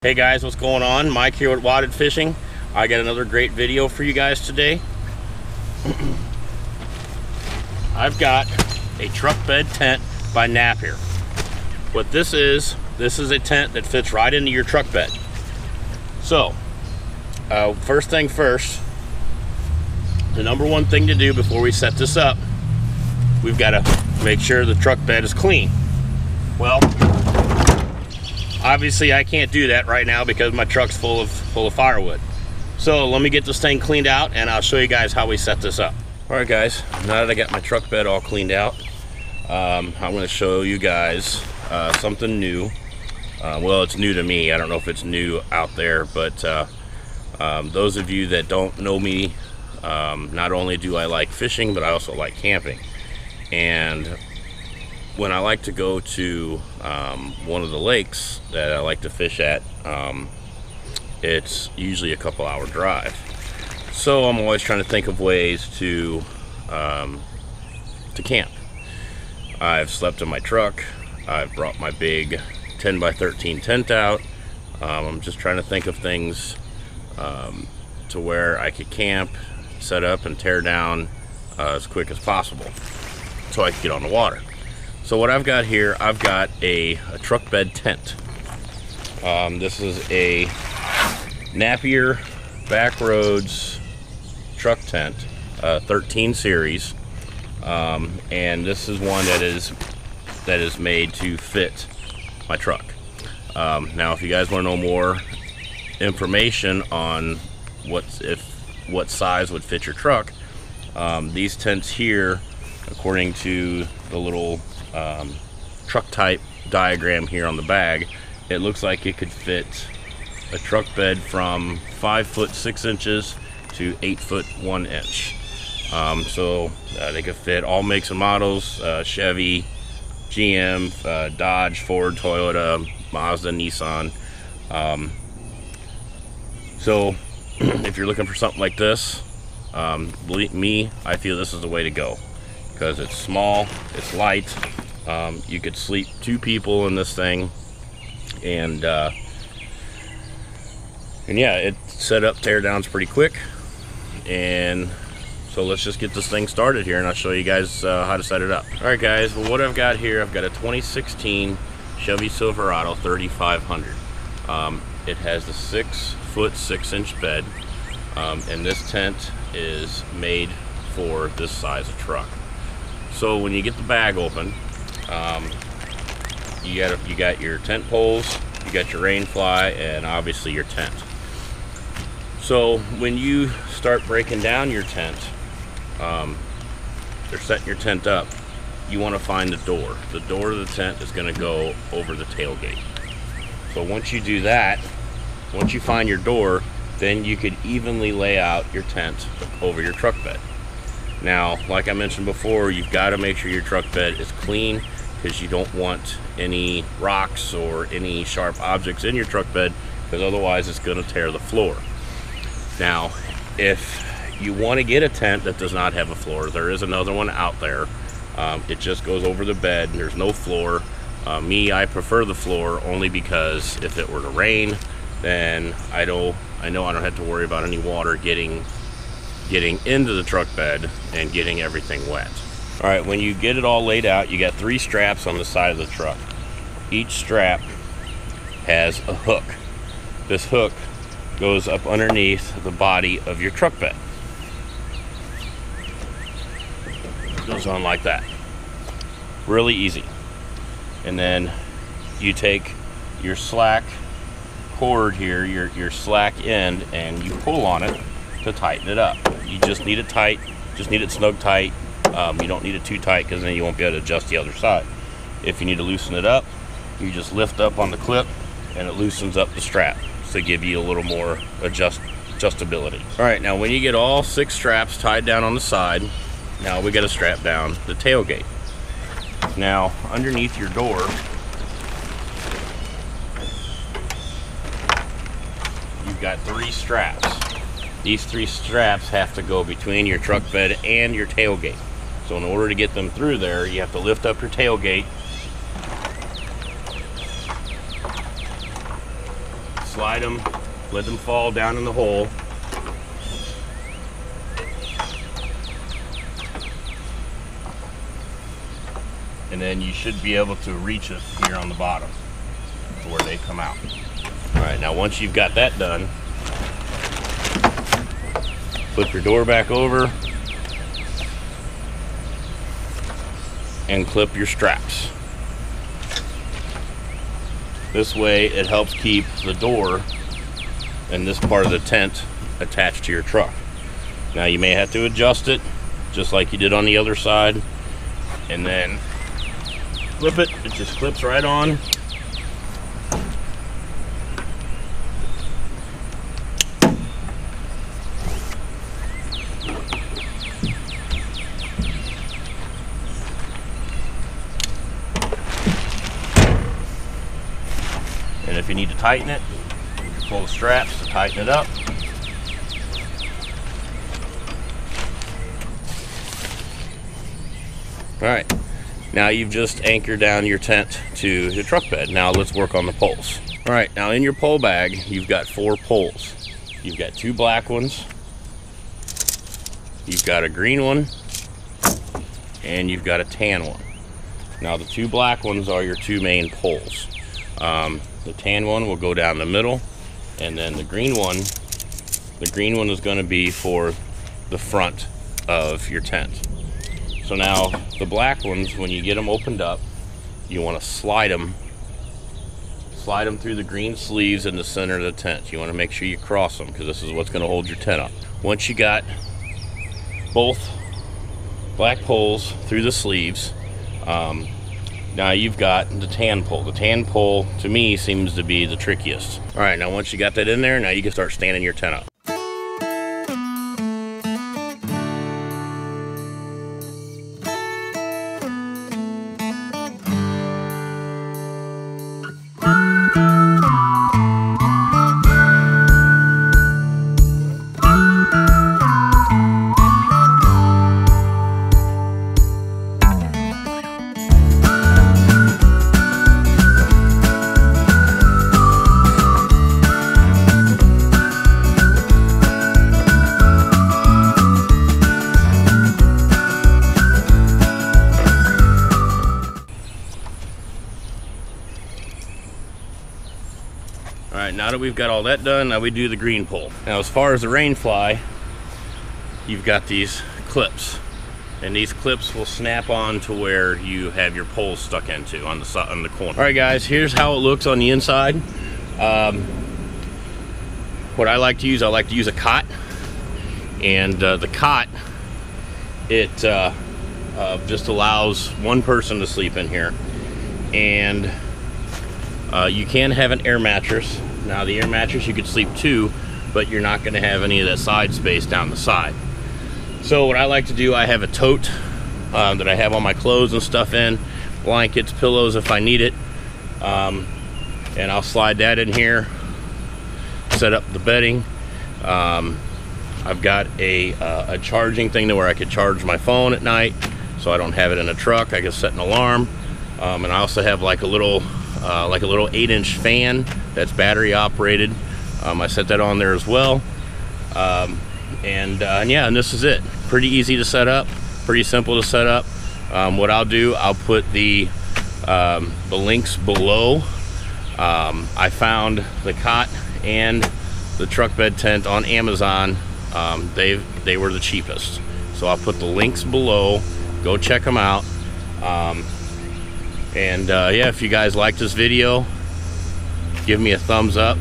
Hey guys, what's going on? Mike here with Wadded Fishing. I got another great video for you guys today. I've got a truck bed tent by Napier. What this is a tent that fits right into your truck bed. So, first thing first, the number one thing to do before we set this up, we've got to make sure the truck bed is clean. Well, obviously I can't do that right now because my truck's full of firewood. So let me get this thing cleaned out and I'll show you guys how we set this up. All right guys, now that I got my truck bed all cleaned out, I'm going to show you guys something new. Well, it's new to me. I don't know if it's new out there, but those of you that don't know me, not only do I like fishing, but I also like camping. And when I like to go to one of the lakes that I like to fish at, it's usually a couple-hour drive. So I'm always trying to think of ways to camp. I've slept in my truck. I've brought my big 10 by 13 tent out. I'm just trying to think of things to where I could camp, set up, and tear down as quick as possible so I could get on the water. So what I've got here, I've got a truck bed tent. This is a Napier Backroads truck tent, 13 series, and this is one that is made to fit my truck. Now, if you guys want to know more information on what size would fit your truck, these tents here, according to the little truck type diagram here on the bag, it looks like it could fit a truck bed from 5 foot 6 inches to 8 foot 1 inch. So they could fit all makes and models, Chevy, GM, Dodge, Ford, Toyota, Mazda, Nissan. So if you're looking for something like this, believe me, I feel this is the way to go because it's small, it's light. You could sleep 2 people in this thing, and yeah, it's set up tear downs pretty quick. And so let's just get this thing started here and I'll show you guys how to set it up. All right guys, well, what I've got here, I've got a 2016 Chevy Silverado 3500. It has a 6 foot 6 inch bed, and this tent is made for this size of truck. So when you get the bag open, you got your tent poles, you got your rain fly, and obviously your tent. So when you start breaking down your tent, they're setting your tent up, you want to find the door. The door of the tent is going to go over the tailgate. So once you do that, once you find your door, then you could evenly lay out your tent over your truck bed. Now, like I mentioned before, you've got to make sure your truck bed is clean because you don't want any rocks or any sharp objects in your truck bed, because otherwise it's going to tear the floor. Now, if you want to get a tent that does not have a floor, there is another one out there. It just goes over the bed and there's no floor. I prefer the floor only because if it were to rain, then I know I don't have to worry about any water getting into the truck bed and getting everything wet. All right, when you get it all laid out, you got 3 straps on the side of the truck. Each strap has a hook. This hook goes up underneath the body of your truck bed. It goes on like that. Really easy. And then you take your slack cord here, your slack end, and you pull on it to tighten it up. You just need it tight, just need it snug tight. You don't need it too tight because then you won't be able to adjust the other side. If you need to loosen it up, you just lift up on the clip and it loosens up the strap to give you a little more adjustability. All right, now when you get all 6 straps tied down on the side, now we got to strap down the tailgate. Now underneath your door, you've got 3 straps. These 3 straps have to go between your truck bed and your tailgate. So in order to get them through there, you have to lift up your tailgate, slide them, let them fall down in the hole. And then you should be able to reach it here on the bottom to where they come out. All right, now once you've got that done, flip your door back over and clip your straps. This way it helps keep the door and this part of the tent attached to your truck. Now you may have to adjust it just like you did on the other side, and then flip it. It just clips right on. And if you need to tighten it, you can pull the straps to tighten it up. All right, now you've just anchored down your tent to the truck bed. Now let's work on the poles. All right, now in your pole bag, you've got 4 poles. You've got 2 black ones, you've got a green one, and you've got a tan one. Now the 2 black ones are your 2 main poles. The tan one will go down the middle, and then the green one is going to be for the front of your tent. So now the black ones, when you get them opened up, you want to slide them through the green sleeves in the center of the tent. You want to make sure you cross them, because this is what's going to hold your tent up. Once you got both black poles through the sleeves, now you've got the tan pole. The tan pole, to me, seems to be the trickiest. All right, now once you got that in there, now you can start standing your tent up. All right, now that we've got all that done, now we do the green pole. Now as far as the rain fly, you've got these clips, and these clips will snap on to where you have your pole stuck into on the corner. All right guys, here's how it looks on the inside. What I like to use a cot, and the cot, it just allows one person to sleep in here, and you can have an air mattress. Now the air mattress you could sleep 2, but you're not going to have any of that side space down the side. So what I like to do, I have a tote that I have all my clothes and stuff in, blankets, pillows if I need it, and I'll slide that in here, set up the bedding. I've got a charging thing to where I could charge my phone at night, so I don't have it in a truck. I can set an alarm, and I also have like a little 8-inch fan that's battery operated. I set that on there as well, and yeah, and this is it. Pretty easy to set up, pretty simple to set up. What I'll do, I'll put the links below. I found the cot and the truck bed tent on Amazon. They were the cheapest, so I'll put the links below. Go check them out. And yeah, if you guys like this video, give me a thumbs up,